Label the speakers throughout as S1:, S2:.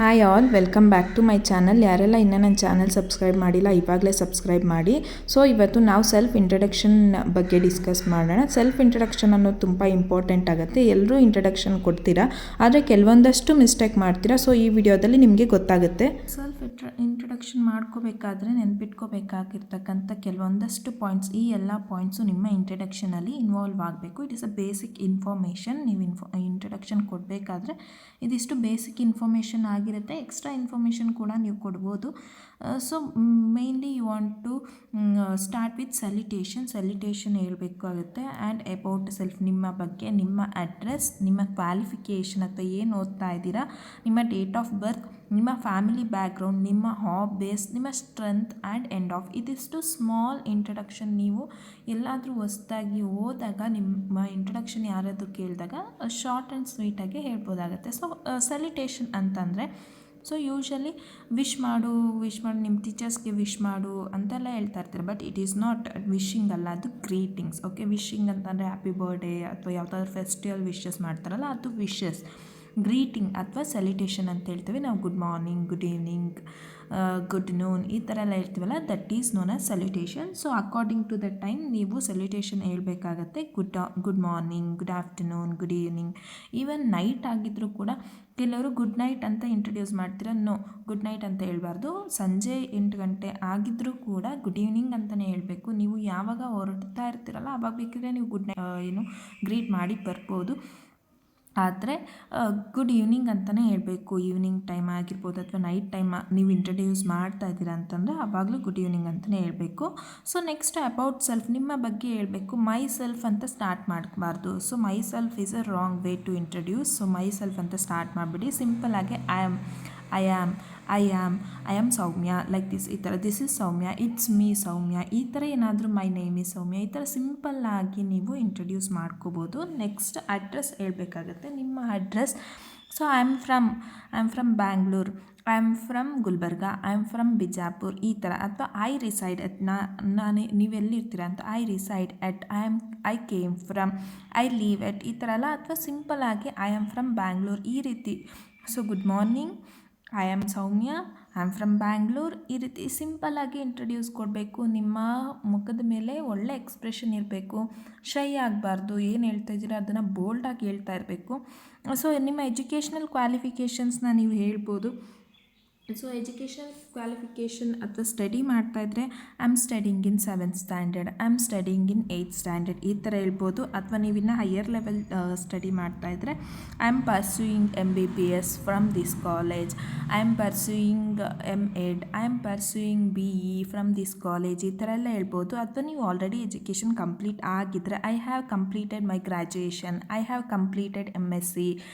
S1: Hi all, welcome back to my channel. ಯಾರೆಲ್ಲ ಇನ್ನೂ ನನ್ನ ಚಾನಲ್ ಸಬ್ಸ್ಕ್ರೈಬ್ ಮಾಡಿಲ್ಲ ಇವಾಗಲೇ ಸಬ್ಸ್ಕ್ರೈಬ್ ಮಾಡಿ. ಸೊ ಇವತ್ತು ನಾವು ಸೆಲ್ಫ್ ಇಂಟ್ರಡಕ್ಷನ್ ಬಗ್ಗೆ ಡಿಸ್ಕಸ್ ಮಾಡೋಣ. ಸೆಲ್ಫ್ ಇಂಟ್ರಡಕ್ಷನ್ ಅನ್ನೋದು ತುಂಬ ಇಂಪಾರ್ಟೆಂಟ್ ಆಗುತ್ತೆ. ಎಲ್ಲರೂ ಇಂಟ್ರಡಕ್ಷನ್ ಕೊಡ್ತೀರಾ, ಆದರೆ ಕೆಲವೊಂದಷ್ಟು ಮಿಸ್ಟೇಕ್ ಮಾಡ್ತೀರಾ. ಸೊ ಈ ವಿಡಿಯೋದಲ್ಲಿ ನಿಮಗೆ ಗೊತ್ತಾಗುತ್ತೆ. ಸೆಲ್ಫ್ ಇಂಟ್ರಡಕ್ಷನ್ ಮಾಡ್ಕೋಬೇಕಾದ್ರೆ ನೆನ್ಪಿಟ್ಕೋಬೇಕಾಗಿರ್ತಕ್ಕಂಥ ಕೆಲವೊಂದಷ್ಟು ಪಾಯಿಂಟ್ಸ್, ಈ ಎಲ್ಲ ಪಾಯಿಂಟ್ಸು ನಿಮ್ಮ ಇಂಟ್ರಡಕ್ಷನಲ್ಲಿ ಇನ್ವಾಲ್ವ್ ಆಗಬೇಕು. It is a basic information. ನೀವು ಇಂಟ್ರಡಕ್ಷನ್ ಕೊಡಬೇಕಾದ್ರೆ ಇದಿಷ್ಟು ಬೇಸಿಕ್ ಇನ್ಫಾರ್ಮೇಷನ್ ಆಗಿರುತ್ತೆ. ಎಕ್ಸ್ಟ್ರಾ ಇನ್ಫಾರ್ಮೇಷನ್ ಕೂಡ ನೀವು ಕೊಡ್ಬೋದು. So mainly you want to start with salutation ಹೇಳಬೇಕಾಗುತ್ತೆ. ಆ್ಯಂಡ್ ಅಬೌಟ್ ಸೆಲ್ಫ್, ನಿಮ್ಮ ಬಗ್ಗೆ, ನಿಮ್ಮ ಅಡ್ರೆಸ್, ನಿಮ್ಮ ಕ್ವಾಲಿಫಿಕೇಷನ್ ಅಥವಾ ಏನು ಓದ್ತಾ ಇದ್ದೀರಾ, ನಿಮ್ಮ ಡೇಟ್ ಆಫ್ ಬರ್ತ್, ನಿಮ್ಮ ಫ್ಯಾಮಿಲಿ ಬ್ಯಾಕ್ಗ್ರೌಂಡ್, ನಿಮ್ಮ ಹಾಬೀಸ್, ನಿಮ್ಮ ಸ್ಟ್ರೆಂತ್ ಆ್ಯಂಡ್ ಎಂಡ್ ಆಫ್. ಇದಿಷ್ಟು ಸ್ಮಾಲ್ ಇಂಟ್ರಡಕ್ಷನ್. ನೀವು ಎಲ್ಲಾದರೂ ಹೊಸ್ದಾಗಿ ಹೋದಾಗ ನಿಮ್ಮ ಇಂಟ್ರಡಕ್ಷನ್ ಯಾರಾದರೂ ಕೇಳಿದಾಗ ಶಾರ್ಟ್ ಆ್ಯಂಡ್ ಸ್ವೀಟಾಗಿ ಹೇಳ್ಬೋದಾಗುತ್ತೆ. ಸೊ ಸೆಲ್ಯುಟೇಷನ್ ಅಂತಂದರೆ, ಸೊ ಯೂಶ್ವಲಿ ವಿಶ್ ಮಾಡು ನಿಮ್ಮ ಟೀಚರ್ಸ್ಗೆ ವಿಶ್ ಮಾಡು ಅಂತೆಲ್ಲ ಹೇಳ್ತಾ ಇರ್ತಾರೆ. But it is not wishing ಅಲ್ಲ, ಅದು ಗ್ರೀಟಿಂಗ್ಸ್. ಓಕೆ, ವಿಶಿಂಗ್ ಅಂತಂದರೆ ಹ್ಯಾಪಿ ಬರ್ಡೇ ಅಥವಾ ಯಾವುದಾದ್ರು ಫೆಸ್ಟಿವಲ್ ವಿಶಸ್ ಮಾಡ್ತಾರಲ್ಲ, ಅದು ವಿಶಸ್. ಗ್ರೀಟಿಂಗ್ ಅಥವಾ ಸೆಲ್ಯುಟೇಷನ್ ಅಂತ ಹೇಳ್ತೀವಿ ನಾವು. Good morning, good evening, good noon, ಈ ಥರ ಎಲ್ಲ ಹೇಳ್ತೀವಲ್ಲ, that is known as salutation. So according to the time ನೀವು ಸೆಲ್ಯುಟೇಷನ್ ಹೇಳ್ಬೇಕಾಗತ್ತೆ. Good morning, good afternoon, good evening. Even night ಆಗಿದ್ದರೂ ಕೂಡ ಕೆಲವರು ಗುಡ್ ನೈಟ್ ಅಂತ ಇಂಟ್ರೊಡ್ಯೂಸ್ ಮಾಡ್ತೀರಾ. ನೋ, ಗುಡ್ ನೈಟ್ ಅಂತ ಹೇಳ್ಬಾರ್ದು. ಸಂಜೆ 8 ಗಂಟೆ ಆಗಿದ್ದರೂ ಕೂಡ ಗುಡ್ ಈವ್ನಿಂಗ್ ಅಂತಲೇ ಹೇಳಬೇಕು. ನೀವು ಯಾವಾಗ ಹೊರಡ್ತಾ ಇರ್ತೀರಲ್ಲ ಆವಾಗ ಬೇಕಿದ್ರೆ ನೀವು ಗುಡ್ ನೈಟ್ ಗ್ರೀಟ್ ಮಾಡಿ ಬರ್ಬೋದು. ಆದರೆ ಗುಡ್ ಈವ್ನಿಂಗ್ ಅಂತಲೇ ಹೇಳಬೇಕು. ಈವ್ನಿಂಗ್ ಟೈಮ್ ಆಗಿರ್ಬೋದು ಅಥವಾ ನೈಟ್ ಟೈಮ್ ನೀವು ಇಂಟ್ರಡ್ಯೂಸ್ ಮಾಡ್ತಾ ಇದ್ದೀರಾ ಅಂತಂದರೆ ಆವಾಗಲೂ ಗುಡ್ ಈವ್ನಿಂಗ್ ಅಂತಲೇ ಹೇಳಬೇಕು. ಸೊ ನೆಕ್ಸ್ಟ್ ಅಬೌಟ್ ಸೆಲ್ಫ್, ನಿಮ್ಮ ಬಗ್ಗೆ ಹೇಳಬೇಕು. ಮೈ ಸೆಲ್ಫ್ ಅಂತ ಸ್ಟಾರ್ಟ್ ಮಾಡಬಾರ್ದು. So myself is a wrong way to introduce. So myself ಅಂತ ಸ್ಟಾರ್ಟ್ ಮಾಡಿಬಿಡಿ. ಸಿಂಪಲ್ಲಾಗಿ ಐ ಆಮ್ ಸೌಮ್ಯ, ಲೈಕ್ ಈ ಥರ. This is Soumya, it's me Soumya, ಈ ಥರ ಏನಾದರೂ ಮೈ ನೇಮ್ ಈಸ್ ಸೌಮ್ಯ, ಈ ಥರ ಸಿಂಪಲ್ಲಾಗಿ ನೀವು ಇಂಟ್ರಡ್ಯೂಸ್ ಮಾಡ್ಕೋಬೋದು. ನೆಕ್ಸ್ಟ್ ಅಡ್ರೆಸ್ ಹೇಳ್ಬೇಕಾಗತ್ತೆ, ನಿಮ್ಮ address. So I am from Bangalore, I am from Gulbarga, I am from Bijapur, ಈ ಥರ. ಅಥವಾ ಐ ರಿಸೈಡ್ ಎಟ್, ನೀವೆಲ್ಲಿರ್ತೀರ ಅಂತ. I reside at, I came from, I live at, ಈ ಥರ ಎಲ್ಲ. ಅಥವಾ ಸಿಂಪಲ್ಲಾಗಿ ಐ ಆಮ್ ಫ್ರಮ್ ಬ್ಯಾಂಗ್ಳೂರ್, ಈ ರೀತಿ. So good morning, I am Soumya, I am from Bangalore, ಈ ರೀತಿ ಸಿಂಪಲ್ಲಾಗಿ ಇಂಟ್ರಡ್ಯೂಸ್ ಕೊಡಬೇಕು. ನಿಮ್ಮ ಮುಖದ ಮೇಲೆ ಒಳ್ಳೆ ಎಕ್ಸ್ಪ್ರೆಷನ್ ಇರಬೇಕು. ಶೈ ಆಗಬಾರ್ದು. ಏನು ಹೇಳ್ತಾ ಇದ್ದೀರಾ ಅದನ್ನು ಬೋಲ್ಡಾಗಿ ಹೇಳ್ತಾ ಇರಬೇಕು. ಸೊ ನಿಮ್ಮ ಎಜುಕೇಷ್ನಲ್ ಕ್ವಾಲಿಫಿಕೇಷನ್ಸ್ನ ನೀವು ಹೇಳ್ಬೋದು. ಸೊ ಎಜುಕೇಷನ್ ಕ್ವಾಲಿಫಿಕೇಷನ್ ಅಥವಾ ಸ್ಟಡಿ ಮಾಡ್ತಾಯಿದ್ರೆ I am studying in 7th standard, I am studying in 8th standard, ಈ ಥರ ಹೇಳ್ಬೋದು. ಅಥವಾ ನೀವು ಇನ್ನೂ ಹೈಯರ್ ಲೆವೆಲ್ ಸ್ಟಡಿ ಮಾಡ್ತಾಯಿದ್ರೆ I am pursuing MBBS from this college, I am pursuing MEd, I am pursuing BE from this college, ಈ ಥರ ಎಲ್ಲ ಹೇಳ್ಬೋದು. ಅಥವಾ ನೀವು ಆಲ್ರೆಡಿ ಎಜುಕೇಷನ್ ಕಂಪ್ಲೀಟ್ ಆಗಿದ್ದರೆ I have completed my graduation, I have completed MSc,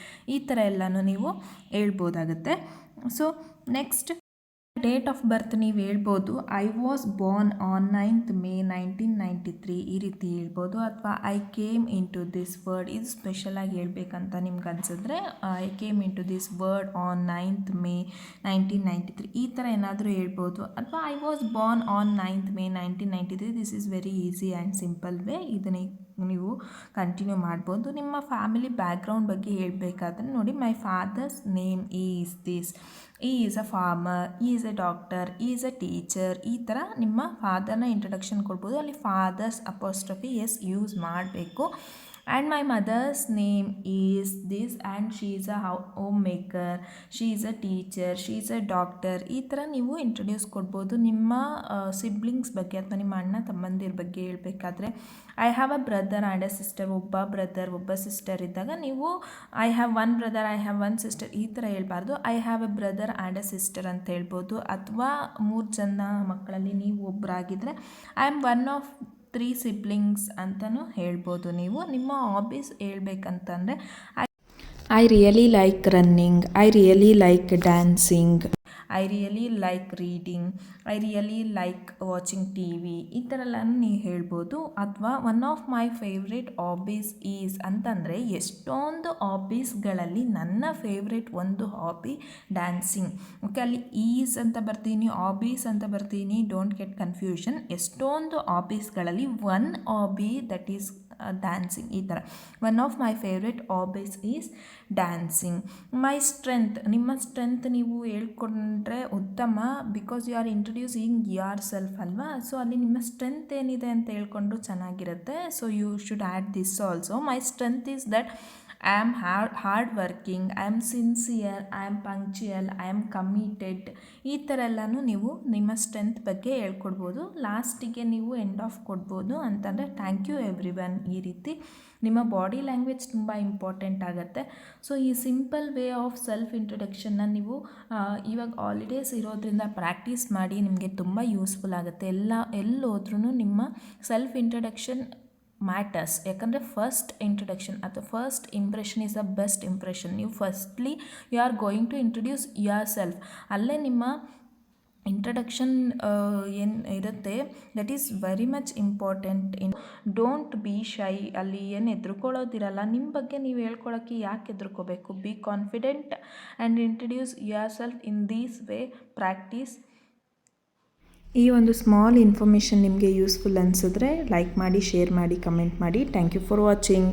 S1: ಈ ಥರ ಎಲ್ಲನೂ ನೀವು ಹೇಳ್ಬೋದಾಗುತ್ತೆ. So next date of birth ನೀವು ಹೇಳ್ಬೋದು. I was born on 9th May 1993, ಈ ರೀತಿ ಹೇಳ್ಬೋದು. ಅಥವಾ I came into this world, ಇದು ಸ್ಪೆಷಲಾಗಿ ಹೇಳ್ಬೇಕಂತ ನಿಮ್ಗೆ ಅನ್ಸಿದ್ರೆ I came into this world on 9th May 1993, ಈ ಥರ ಏನಾದರೂ ಹೇಳ್ಬೋದು. ಅಥವಾ I was born on 9th May 1993, this is very easy and simple way. ಇದನ್ನೇ ನೀವು ಕಂಟಿನ್ಯೂ ಮಾಡ್ಬೋದು. ನಿಮ್ಮ ಫ್ಯಾಮಿಲಿ ಬ್ಯಾಕ್ಗ್ರೌಂಡ್ ಬಗ್ಗೆ ಹೇಳಬೇಕಾದ್ರೆ ನೋಡಿ, my father's name is this, he is a farmer, he is a doctor, he is a teacher, ಈ ಥರ ನಿಮ್ಮ ಫಾದರ್ನ ಇಂಟ್ರಡಕ್ಷನ್ ಕೊಡ್ಬೋದು. ಅಲ್ಲಿ ಫಾದರ್ಸ್ ಅಪಾಸ್ಟ್ರಫಿ ಎಸ್ ಯೂಸ್ ಮಾಡಬೇಕು. And my mother's name is this and she is a homemaker, she is a teacher, she is a doctor, ಈ ಥರ ನೀವು ಇಂಟ್ರಡ್ಯೂಸ್ ಕೊಡ್ಬೋದು. ನಿಮ್ಮ ಸಿಬ್ಲಿಂಗ್ಸ್ ಬಗ್ಗೆ ಅಥವಾ ನಿಮ್ಮ ಅಣ್ಣ ತಮ್ಮಂದಿರ ಬಗ್ಗೆ ಹೇಳಬೇಕಾದ್ರೆ I have a brother and a sister, ಒಬ್ಬ ಬ್ರದರ್ ಒಬ್ಬ ಸಿಸ್ಟರ್ ಇದ್ದಾಗ ನೀವು I have one brother, I have one sister, ಈ ಥರ ಹೇಳ್ಬಾರ್ದು. I have a brother and a sister ಅಂತ ಹೇಳ್ಬೋದು. ಅಥವಾ 3 ಜನ ಮಕ್ಕಳಲ್ಲಿ ನೀವು ಒಬ್ಬರಾಗಿದ್ದರೆ I am one of 3 siblings ಅಂತಲೂ ಹೇಳ್ಬೋದು. ನೀವು ನಿಮ್ಮ ಹಾಬೀಸ್ ಹೇಳ್ಬೇಕಂತಂದರೆ I really like running, I really like dancing, I really like reading, I really like watching TV, ಈ ಥರ ಎಲ್ಲ ನೀವು ಹೇಳ್ಬೋದು. ಅಥವಾ one of my favourite hobbies is ಅಂತಂದರೆ, ಎಷ್ಟೊಂದು ಹಾಬೀಸ್ಗಳಲ್ಲಿ ನನ್ನ ಫೇವ್ರೇಟ್ ಒಂದು ಹಾಬಿ ಡ್ಯಾನ್ಸಿಂಗ್. ಓಕೆ, ಅಲ್ಲಿ ಈಸ್ ಅಂತ ಬರ್ತೀನಿ, ಹಾಬೀಸ್ ಅಂತ ಬರ್ತೀನಿ, ಡೋಂಟ್ ಗೆಟ್ ಕನ್ಫ್ಯೂಷನ್. ಎಷ್ಟೊಂದು ಹಾಬೀಸ್ಗಳಲ್ಲಿ one hobby that is dancing, ಈ ಥರ. One of my favourite hobbies is dancing. My strength, ನಿಮ್ಮ ಸ್ಟ್ರೆಂತ್ ನೀವು ಹೇಳ್ಕೊಂಡ್ರೆ ಉತ್ತಮ, because you are introducing yourself ಅಲ್ವಾ. ಸೊ ಅಲ್ಲಿ ನಿಮ್ಮ ಸ್ಟ್ರೆಂತ್ ಏನಿದೆ ಅಂತ ಹೇಳ್ಕೊಂಡ್ರು ಚೆನ್ನಾಗಿರುತ್ತೆ. So you should add this also. My strength is that I am hard working, I am sincere, I am punctual, I am committed. ಈ ಥರ ಎಲ್ಲನೂ ನೀವು ನಿಮ್ಮ ಸ್ಟ್ರೆಂತ್ ಬಗ್ಗೆ ಹೇಳ್ಕೊಡ್ಬೋದು. ಲಾಸ್ಟಿಗೆ ನೀವು ಎಂಡ್ ಆಫ್ ಕೊಡ್ಬೋದು ಅಂತಂದರೆ ಥ್ಯಾಂಕ್ ಯು ಎವ್ರಿ ಒನ್. ಈ ರೀತಿ ನಿಮ್ಮ ಬಾಡಿ ಲ್ಯಾಂಗ್ವೇಜ್ ತುಂಬ ಇಂಪಾರ್ಟೆಂಟ್ ಆಗುತ್ತೆ. ಸೊ ಈ ಸಿಂಪಲ್ ವೇ ಆಫ್ ಸೆಲ್ಫ್ ಇಂಟ್ರೊಡಕ್ಷನ್ನ ನೀವು ಇವಾಗ ಹಾಲಿಡೇಸ್ ಇರೋದ್ರಿಂದ ಪ್ರಾಕ್ಟೀಸ್ ಮಾಡಿ, ನಿಮಗೆ ತುಂಬ ಯೂಸ್ಫುಲ್ ಆಗುತ್ತೆ. ಎಲ್ಲೋದ್ರೂ ನಿಮ್ಮ ಸೆಲ್ಫ್ ಇಂಟ್ರೊಡಕ್ಷನ್ ಮ್ಯಾಟರ್ಸ್. ಯಾಕಂದರೆ ಫಸ್ಟ್ ಇಂಟ್ರೊಡಕ್ಷನ್ ಅಥವಾ first impression is the best impression. ನೀವು firstly you are going to introduce yourself. ಅಲ್ಲೇ ನಿಮ್ಮ ಇಂಟ್ರಡಕ್ಷನ್ ಏನು ಇರುತ್ತೆ that is very much important. Don't be shy. ಅಲ್ಲಿ ಏನು ಹೆದರ್ಕೊಳ್ಳೋದಿರಲ್ಲ. ನಿಮ್ಮ ಬಗ್ಗೆ ನೀವು ಹೇಳ್ಕೊಳ್ಳೋಕ್ಕೆ ಯಾಕೆ ಹೆದರ್ಕೋಬೇಕು? Be confident and introduce yourself in these way. Practice. ಈ ಒಂದು ಸ್ಮಾಲ್ ಇನ್ಫಾರ್ಮೇಷನ್ ನಿಮಗೆ ಯೂಸ್ಫುಲ್ ಅನಿಸಿದ್ರೆ ಲೈಕ್ ಮಾಡಿ, ಶೇರ್ ಮಾಡಿ, ಕಮೆಂಟ್ ಮಾಡಿ. Thank you for watching.